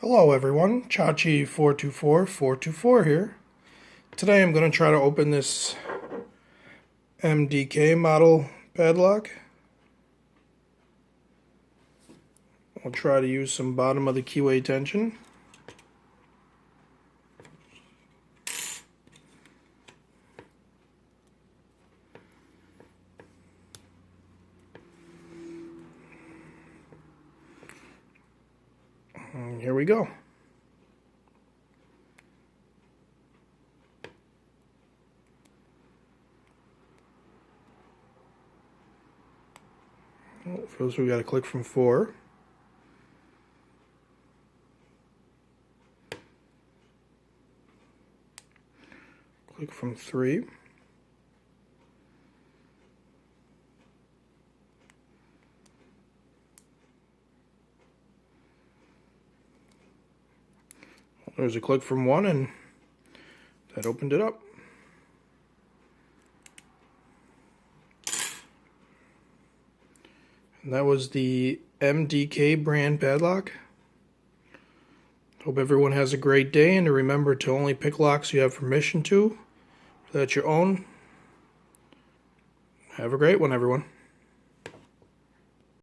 Hello everyone, Chachi424424 here. Today I'm going to try to open this MDK model padlock. I'll try to use some bottom of the keyway tension. And here we go. First we got to click from 4. Click from 3. There's a click from 1 and that opened it up. And that was the MDK brand padlock. Hope everyone has a great day, and to remember to only pick locks you have permission to, that you own. Have a great one, everyone.